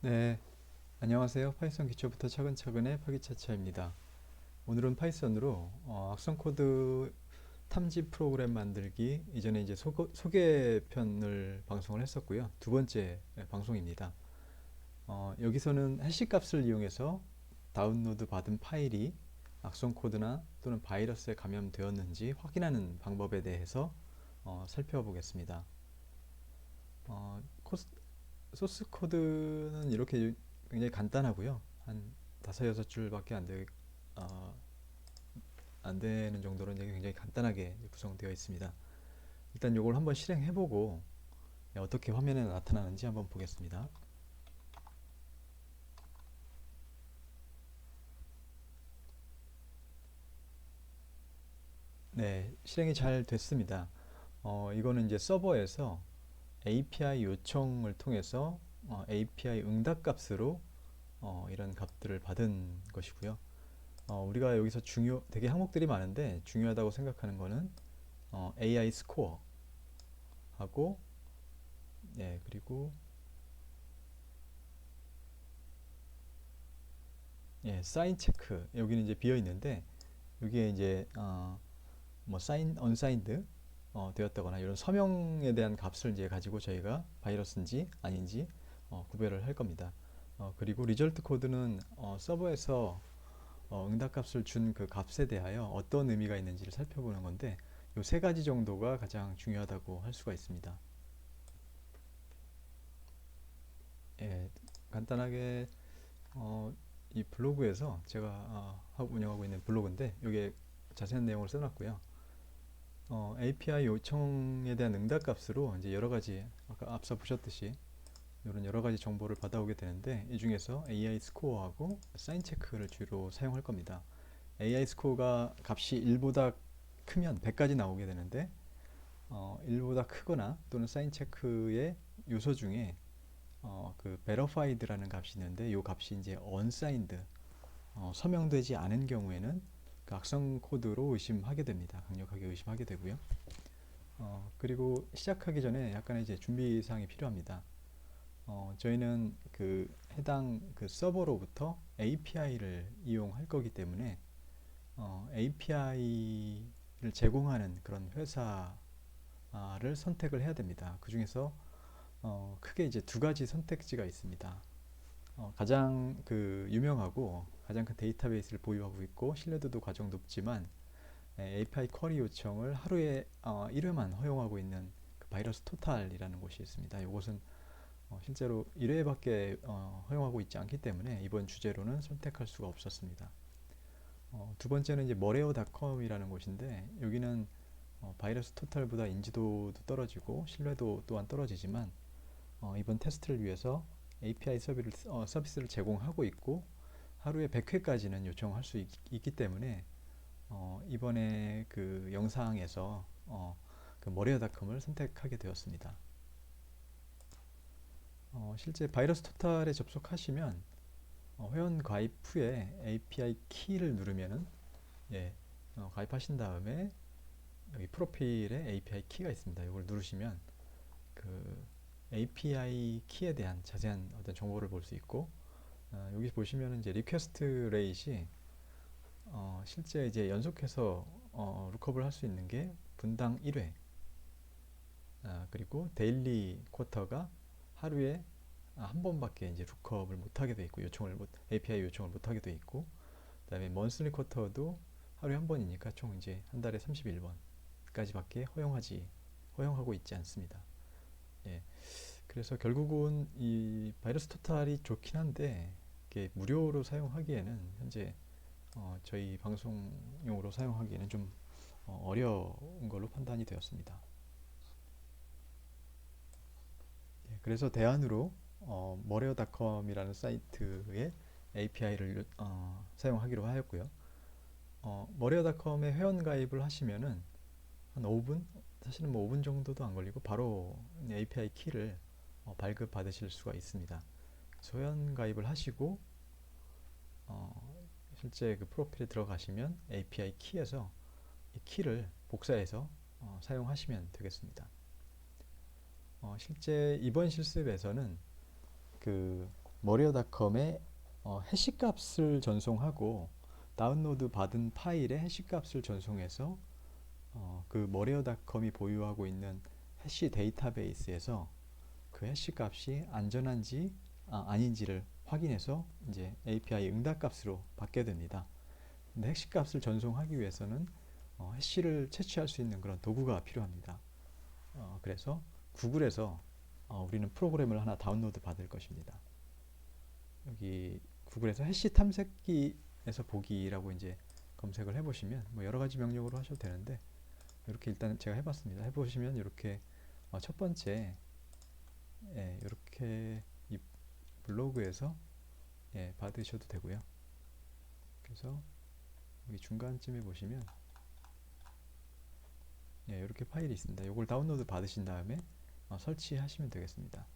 네, 안녕하세요. 파이썬 기초부터 차근차근의 파기차차입니다. 오늘은 파이썬으로 악성 코드 탐지 프로그램 만들기 이전에 이제 소개편을 방송을 했었고요. 두 번째 방송입니다. 여기서는 해시 값을 이용해서 다운로드 받은 파일이 악성 코드나 또는 바이러스에 감염되었는지 확인하는 방법에 대해서 살펴보겠습니다. 어, 코스, 소스 코드는 이렇게 굉장히 간단하고요. 한 다섯 여섯 줄밖에 어, 안 되는 정도로 이제 굉장히 간단하게 구성되어 있습니다. 일단 이걸 한번 실행해보고 어떻게 화면에 나타나는지 한번 보겠습니다. 네, 실행이 잘 됐습니다. 이거는 이제 서버에서 API 요청을 통해서 API 응답 값으로 이런 값들을 받은 것이고요. 우리가 여기서 되게 항목들이 많은데 중요하다고 생각하는 거는 AI 스코어하고, 예, 그리고 예, 사인 체크. 여기는 이제 비어 있는데 여기에 이제 뭐 사인 언사인드 되었다거나 이런 서명에 대한 값을 이제 가지고 저희가 바이러스인지 아닌지 구별을 할 겁니다. 그리고 리절트 코드는 서버에서 응답값을 준 그 값에 대하여 어떤 의미가 있는지를 살펴보는 건데 이 세 가지 정도가 가장 중요하다고 할 수가 있습니다. 예, 간단하게 이 블로그에서 제가 운영하고 있는 블로그인데 여기에 자세한 내용을 써놨고요. API 요청에 대한 응답 값으로 이제 여러 가지 아까 앞서 보셨듯이 이런 여러 가지 정보를 받아오게 되는데 이 중에서 AI 스코어하고 사인 체크를 주로 사용할 겁니다. AI 스코어가 값이 1보다 크면 100까지 나오게 되는데 1보다 크거나 또는 사인 체크의 요소 중에 그 verified라는 값이 있는데 이 값이 이제 unsigned 서명되지 않은 경우에는 그 악성 코드로 의심하게 됩니다. 강력하게 의심하게 되고요. 그리고 시작하기 전에 약간의 이제 준비 사항이 필요합니다. 저희는 그 해당 그 서버로부터 API를 이용할 거기 때문에 API를 제공하는 그런 회사를 선택을 해야 됩니다. 그 중에서 크게 이제 두 가지 선택지가 있습니다. 가장 그 유명하고 가장 큰 데이터베이스를 보유하고 있고 신뢰도도 가장 높지만 API 쿼리 요청을 하루에 1회만 허용하고 있는 그 바이러스 토탈이라는 곳이 있습니다. 이곳은 실제로 1회밖에 허용하고 있지 않기 때문에 이번 주제로는 선택할 수가 없었습니다. 두 번째는 이제 머레오닷컴이라는 곳인데 여기는 바이러스 토탈보다 인지도도 떨어지고 신뢰도 또한 떨어지지만 이번 테스트를 위해서 API 서비스를 제공하고 있고 하루에 100회까지는 요청할 수 있기 때문에 이번에 그 영상에서 그 머리어닷컴을 선택하게 되었습니다. 실제 바이러스 토탈에 접속하시면 회원 가입 후에 API 키를 누르면은 예, 가입하신 다음에 여기 프로필에 API 키가 있습니다. 이걸 누르시면 그 API 키에 대한 자세한 어떤 정보를 볼 수 있고 여기 보시면 이제 리퀘스트 레이시 실제 이제 연속해서 룩업을 할 수 있는 게 분당 1회 그리고 데일리 쿼터가 하루에 한 번밖에 이제 룩업을 못 하게 돼 있고 API 요청을 못 하게 돼 있고 그다음에 먼슬리 쿼터도 하루에 한 번이니까 총 이제 한 달에 31번까지밖에 허용하고 있지 않습니다. 예. 그래서 결국은 이 바이러스 토탈이 좋긴 한데 이게 무료로 사용하기에는 현재 저희 방송용으로 사용하기에는 좀 어려운 걸로 판단이 되었습니다. 예, 그래서 대안으로 머레어닷컴이라는 사이트의 API를 사용하기로 하였고요. 머레어닷컴에 회원 가입을 하시면은 한 5분, 사실은 뭐 5분 정도도 안 걸리고 바로 API 키를 발급 받으실 수가 있습니다. 회원 가입을 하시고 실제 그 프로필에 들어가시면 API 키에서 이 키를 복사해서 사용하시면 되겠습니다. 실제 이번 실습에서는 그 머리어닷컴에 해시값을 전송하고 다운로드 받은 파일의 해시값을 전송해서 그 머리어닷컴이 보유하고 있는 해시 데이터베이스에서 그 해시값이 안전한지 아닌지를 확인해서 이제 API 응답값으로 받게 됩니다. 근데 해시값을 전송하기 위해서는 해시를 채취할 수 있는 그런 도구가 필요합니다. 그래서 구글에서 우리는 프로그램을 하나 다운로드 받을 것입니다. 여기 구글에서 해시 탐색기에서 보기라고 이제 검색을 해보시면 뭐 여러 가지 명령으로 하셔도 되는데 이렇게 일단 제가 해봤습니다. 해보시면 이렇게 첫 번째 이렇게 이 블로그에서 받으셔도 되고요. 그래서 여기 중간쯤에 보시면 이렇게 파일이 있습니다. 이걸 다운로드 받으신 다음에 설치하시면 되겠습니다.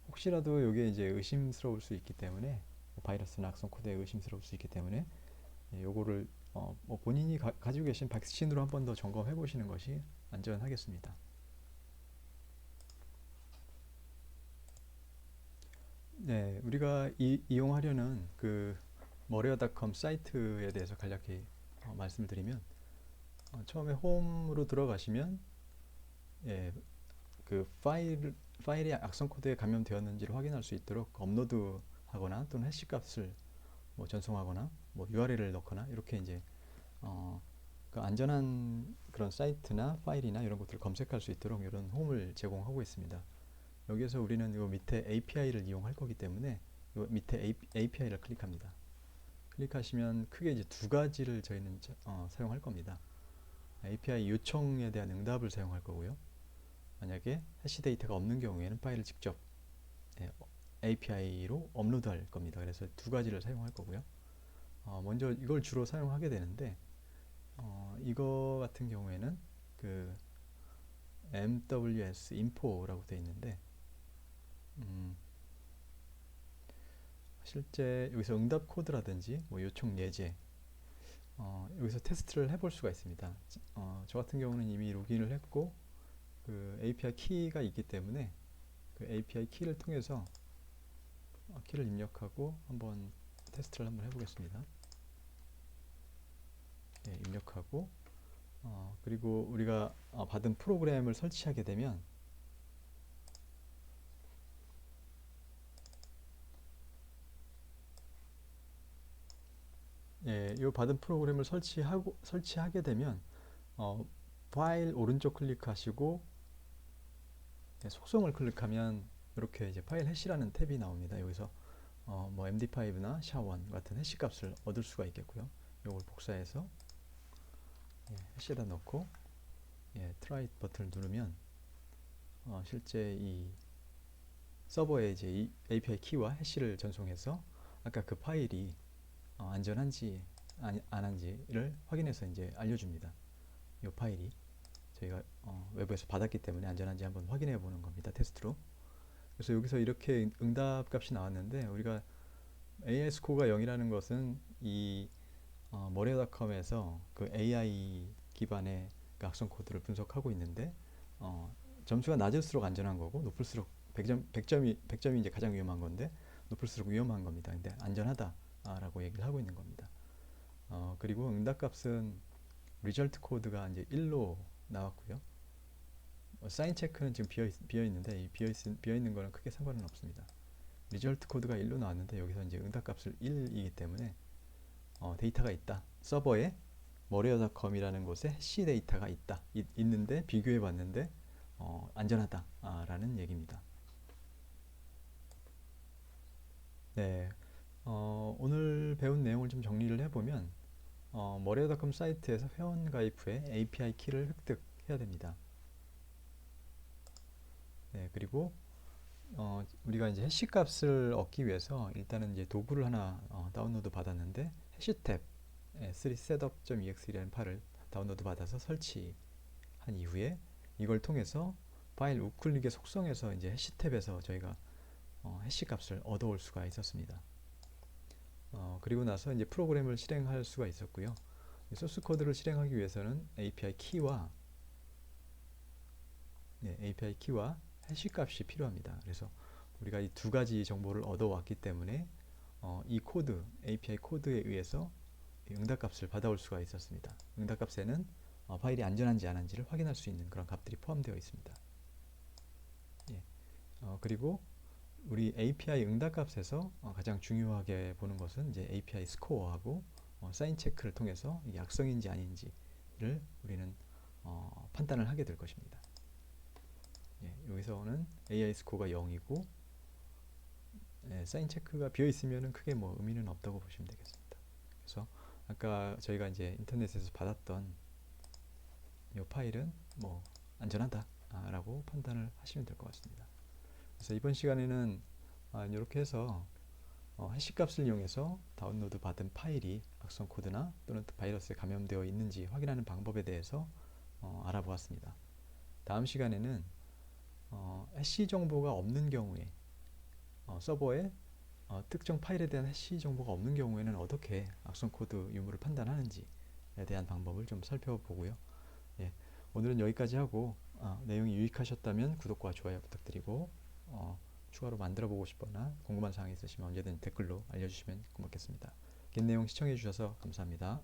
혹시라도 이게 이제 의심스러울 수 있기 때문에 바이러스나 악성 코드에 의심스러울 수 있기 때문에 요거를 뭐 본인이 가지고 계신 백신으로 한 번 더 점검해 보시는 것이 안전하겠습니다. 네, 우리가 이용하려는 그 머리어닷컴 사이트에 대해서 간략히 말씀을 드리면 처음에 홈으로 들어가시면 그 파일이 악성 코드에 감염되었는지를 확인할 수 있도록 업로드하거나 또는 해시값을 뭐 전송하거나 뭐 URL을 넣거나 이렇게 이제 그 안전한 그런 사이트나 파일이나 이런 것들을 검색할 수 있도록 이런 홈을 제공하고 있습니다. 여기에서 우리는 이 밑에 API를 이용할 거기 때문에 이 밑에 API를 클릭합니다. 클릭하시면 크게 이제 두 가지를 저희는 사용할 겁니다. API 요청에 대한 응답을 사용할 거고요. 만약에 해시 데이터가 없는 경우에는 파일을 직접 API로 업로드할 겁니다. 그래서 두 가지를 사용할 거고요. 먼저 이걸 주로 사용하게 되는데 이거 같은 경우에는 그 MWS info라고 되어 있는데 실제 여기서 응답 코드라든지 뭐 요청 예제 여기서 테스트를 해볼 수가 있습니다. 저 같은 경우는 이미 로그인을 했고 그 API 키가 있기 때문에 그 API 키를 통해서 키를 입력하고 한번 테스트를 한번 해보겠습니다. 입력하고 그리고 우리가 받은 프로그램을 설치하게 되면 이 받은 프로그램을 설치하게 되면 파일 오른쪽 클릭하시고 속성을 클릭하면 이렇게 이제 파일 해시라는 탭이 나옵니다. 여기서 뭐 MD5나 SHA-1 같은 해시 값을 얻을 수가 있겠고요. 이걸 복사해서 해시에다 넣고 트라이 버튼을 누르면 실제 이 서버에 이제 이 API 키와 해시를 전송해서 아까 그 파일이 안전한지 안 한지를 확인해서 이제 알려줍니다. 이 파일이 저희가 외부에서 받았기 때문에 안전한지 한번 확인해 보는 겁니다. 테스트로. 그래서 여기서 이렇게 응답 값이 나왔는데 우리가 AI 스코어가 0이라는 것은 이 머리어닷컴에서 그 AI 기반의 그 악성 코드를 분석하고 있는데 점수가 낮을수록 안전한 거고 높을수록 100점이 이제 가장 위험한 건데 높을수록 위험한 겁니다. 근데 안전하다라고 얘기를 하고 있는 겁니다. 그리고 응답값은 리절트 코드가 이제 1로 나왔고요. 사인 체크는 지금 비어 있는데 이 비어 있는 거는 크게 상관은 없습니다. 리절트 코드가 1로 나왔는데 여기서 이제 응답값을 1이기 때문에 데이터가 있다. 서버에 머리어닷컴이라는 곳에 해시 데이터가 있는데 비교해 봤는데 안전하다라는 얘기입니다. 네, 오늘 배운 내용을 좀 정리를 해보면 머리어닷컴 사이트에서 회원 가입 후에 API 키를 획득해야 됩니다. 네, 그리고 우리가 이제 해시 값을 얻기 위해서 일단은 이제 도구를 하나 다운로드 받았는데 해시탭 3setup.exe라는 파일을 다운로드 받아서 설치한 이후에 이걸 통해서 파일 우클릭의 속성에서 이제 해시탭에서 저희가 해시 값을 얻어올 수가 있었습니다. 그리고 나서 이제 프로그램을 실행할 수가 있었고요. 소스 코드를 실행하기 위해서는 API 키와 API 키와 해시 값이 필요합니다. 그래서 우리가 이 두 가지 정보를 얻어왔기 때문에 이 코드, API 코드에 의해서 응답값을 받아올 수가 있었습니다. 응답값에는 파일이 안전한지 안 한지를 확인할 수 있는 그런 값들이 포함되어 있습니다. 예. 그리고 우리 API 응답값에서 가장 중요하게 보는 것은 이제 API 스코어하고 사인 체크를 통해서 이게 악성인지 아닌지를 우리는 판단을 하게 될 것입니다. 예, 여기서는 AI 스코어가 0이고 사인 체크가 비어 있으면 크게 뭐 의미는 없다고 보시면 되겠습니다. 그래서 아까 저희가 이제 인터넷에서 받았던 이 파일은 뭐 안전하다라고 판단을 하시면 될 것 같습니다. 그래서 이번 시간에는 이렇게 해서 해시 값을 이용해서 다운로드 받은 파일이 악성 코드나 또는 바이러스에 감염되어 있는지 확인하는 방법에 대해서 알아보았습니다. 다음 시간에는 해시 정보가 없는 경우에 서버에 특정 파일에 대한 해시 정보가 없는 경우에는 어떻게 악성 코드 유무를 판단하는지에 대한 방법을 좀 살펴보고요. 예, 오늘은 여기까지 하고 내용이 유익하셨다면 구독과 좋아요 부탁드리고 추가로 만들어 보고 싶거나 궁금한 사항이 있으시면 언제든 댓글로 알려주시면 고맙겠습니다. 긴 내용 시청해 주셔서 감사합니다.